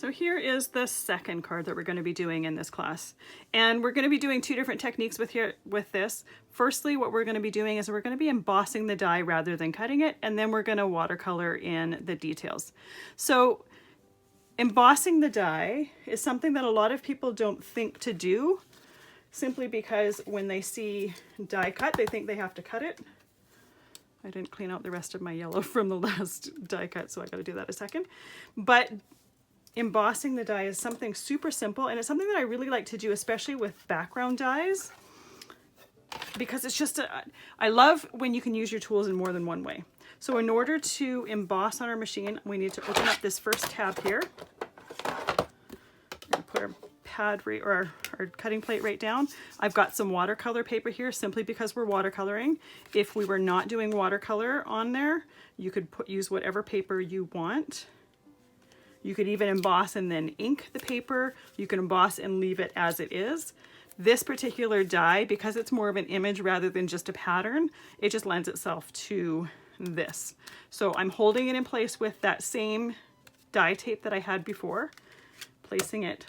So here is the second card that we're going to be doing in this class. And we're going to be doing two different techniques with this. Firstly, what we're going to be doing is we're going to be embossing the die rather than cutting it, and then we're going to watercolor in the details. So embossing the die is something that a lot of people don't think to do, simply because when they see die cut, they think they have to cut it. I didn't clean out the rest of my yellow from the last die cut, so I got to do that in a second. But embossing the die is something super simple, and it's something that I really like to do, especially with background dies, because it's just I love when you can use your tools in more than one way. So in order to emboss on our machine, we need to open up this first tab here. We're going to put our pad or our cutting plate right down. I've got some watercolor paper here simply because we're watercoloring. If we were not doing watercolor on there, you could use whatever paper you want. You could even emboss and then ink the paper. You can emboss and leave it as it is. This particular die, because it's more of an image rather than just a pattern, it just lends itself to this. So I'm holding it in place with that same die tape that I had before, placing it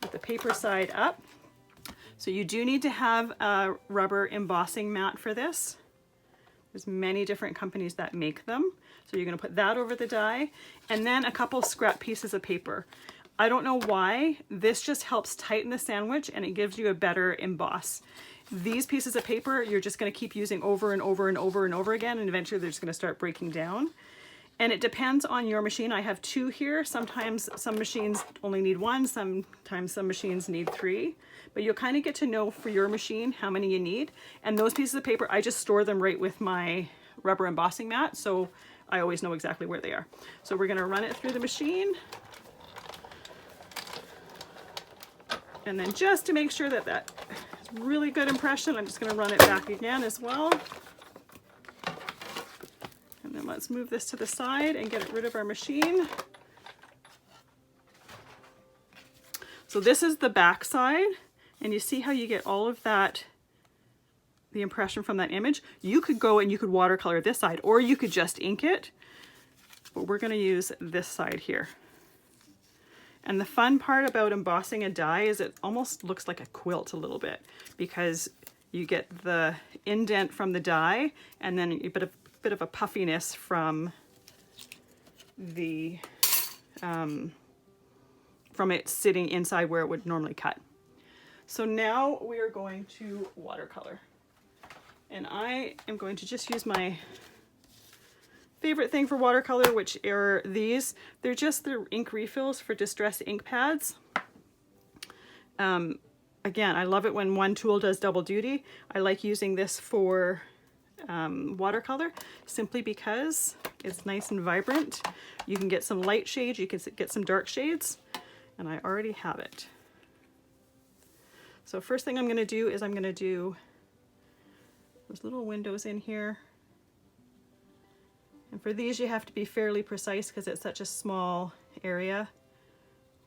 with the paper side up. So you do need to have a rubber embossing mat for this. There's many different companies that make them. So you're going to put that over the die, and then a couple scrap pieces of paper. I don't know why, this just helps tighten the sandwich and it gives you a better emboss. These pieces of paper you're just going to keep using over and over and over and over again, and eventually they're just going to start breaking down. And it depends on your machine. I have two here. Sometimes some machines only need one, sometimes some machines need three. But you'll kind of get to know for your machine how many you need. And those pieces of paper, I just store them right with my rubber embossing mat, so I always know exactly where they are. So we're going to run it through the machine. And then just to make sure that that is really good impression, I'm just going to run it back again as well. And then let's move this to the side and get rid of our machine. So this is the back side, and you see how you get all of that, the impression from that image. You could go and you could watercolor this side, or you could just ink it, but we're going to use this side here. And the fun part about embossing a die is it almost looks like a quilt a little bit, because you get the indent from the die and then a bit of a puffiness from the from it sitting inside where it would normally cut. So now we are going to watercolor. And I am going to just use my favorite thing for watercolor, which are these. They're just the ink refills for distress ink pads. Again, I love it when one tool does double duty. I like using this for watercolor simply because it's nice and vibrant. You can get some light shades, you can get some dark shades, and I already have it. So first thing I'm going to do is I'm going to do those little windows in here. And for these you have to be fairly precise because it's such a small area.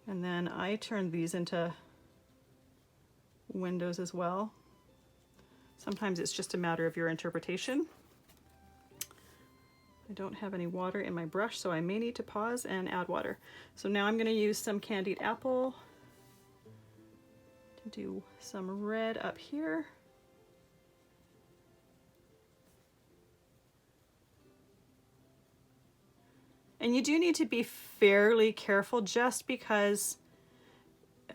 And then I turn these into windows as well. Sometimes it's just a matter of your interpretation. I don't have any water in my brush, so I may need to pause and add water. So now I'm going to use some candied apple to do some red up here. And you do need to be fairly careful just because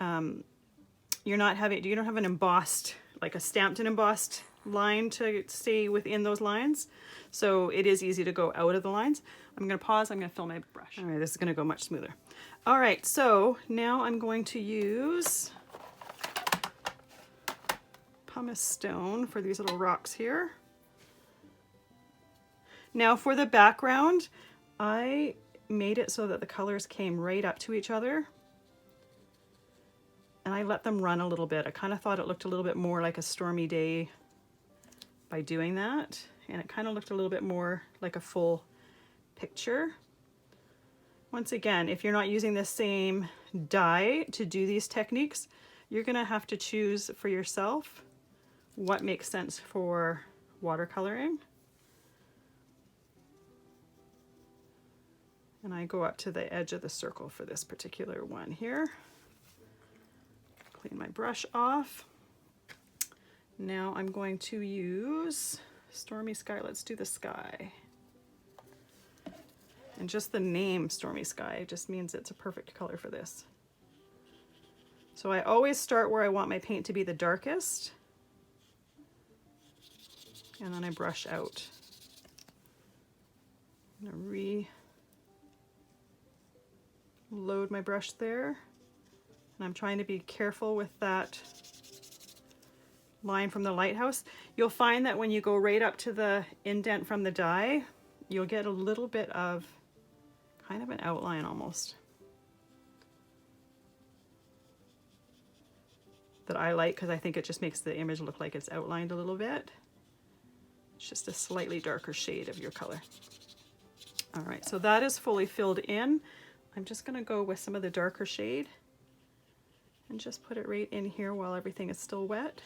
you don't have an embossed, like a stamped and embossed line to stay within those lines. So it is easy to go out of the lines. I'm going to pause, I'm going to fill my brush. All right, this is going to go much smoother. All right, so now I'm going to use pumice stone for these little rocks here. Now for the background, I made it so that the colors came right up to each other, and I let them run a little bit. I kind of thought it looked a little bit more like a stormy day by doing that, and it kind of looked a little bit more like a full picture. Once again, if you're not using the same die to do these techniques, you're gonna have to choose for yourself what makes sense for watercoloring. And I go up to the edge of the circle for this particular one here. Clean my brush off. Now I'm going to use Stormy Sky. Let's do the sky. And just the name Stormy Sky just means it's a perfect color for this. So I always start where I want my paint to be the darkest. And then I brush out. I'm gonna reload my brush there. And I'm trying to be careful with that line from the lighthouse. You'll find that when you go right up to the indent from the die, you'll get a little bit of kind of an outline almost. That I like because I think it just makes the image look like it's outlined a little bit. It's just a slightly darker shade of your color. All right, so that is fully filled in. I'm just gonna go with some of the darker shade and just put it right in here while everything is still wet,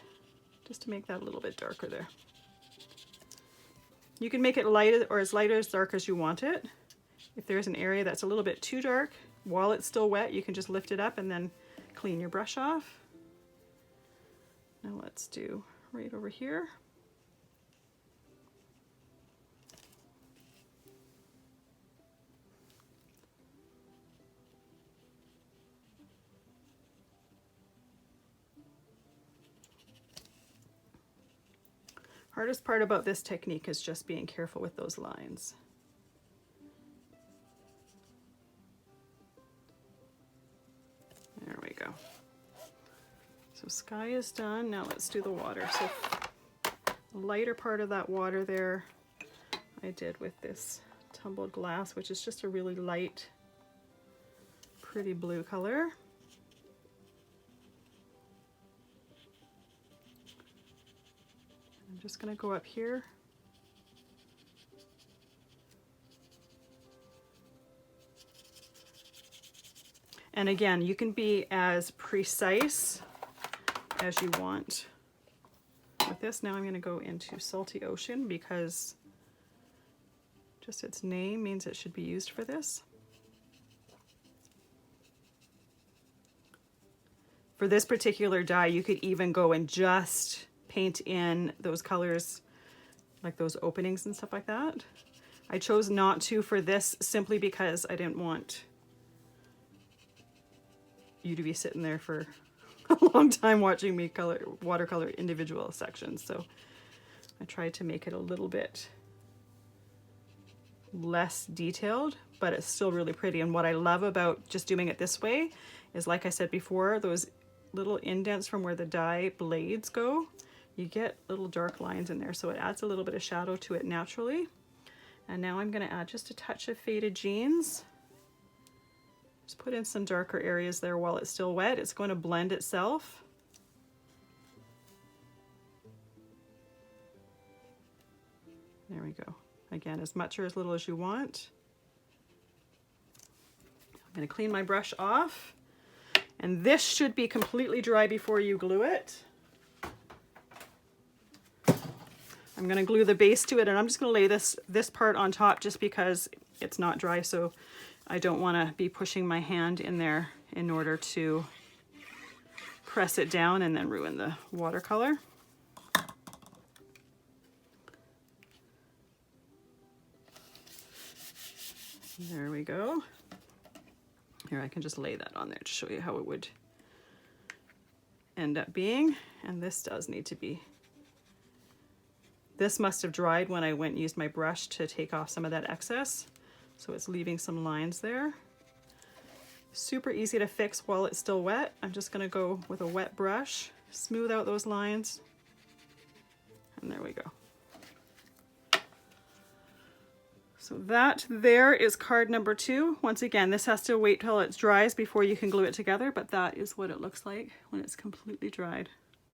just to make that a little bit darker there. You can make it light or as light or as dark as you want it. If there's an area that's a little bit too dark, while it's still wet, you can just lift it up and then clean your brush off. Now let's do right over here. Hardest part about this technique is just being careful with those lines. There we go. So sky is done. Now let's do the water. So the lighter part of that water there I did with this tumbled glass, which is just a really light, pretty blue color. I'm just going to go up here. And again, you can be as precise as you want with this. Now I'm going to go into Salty Ocean because just its name means it should be used for this. For this particular die, you could even go and just paint in those colors, like those openings and stuff like that. I chose not to for this simply because I didn't want you to be sitting there for a long time watching me watercolor individual sections. So I tried to make it a little bit less detailed, but it's still really pretty. And what I love about just doing it this way is, like I said before, those little indents from where the die blades go, you get little dark lines in there, so it adds a little bit of shadow to it naturally. And now I'm going to add just a touch of Faded Jeans. Just put in some darker areas there while it's still wet. It's going to blend itself. There we go. Again, as much or as little as you want. I'm going to clean my brush off. And this should be completely dry before you glue it. I'm going to glue the base to it, and I'm just going to lay this part on top just because it's not dry, so I don't want to be pushing my hand in there in order to press it down and then ruin the watercolor. There we go. Here, I can just lay that on there to show you how it would end up being. And this does need to be, this must have dried when I went and used my brush to take off some of that excess. So it's leaving some lines there. Super easy to fix while it's still wet. I'm just gonna go with a wet brush, smooth out those lines, and there we go. So that there is card number 2. Once again, this has to wait till it dries before you can glue it together, but that is what it looks like when it's completely dried.